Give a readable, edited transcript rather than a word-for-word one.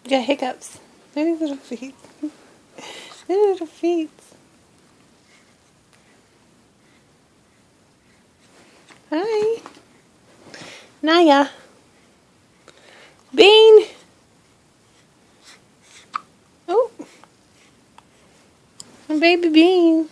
got hiccups. Look at his little feet. Look at his little feet. Hi. Naya. Bean. Oh. Baby Bean.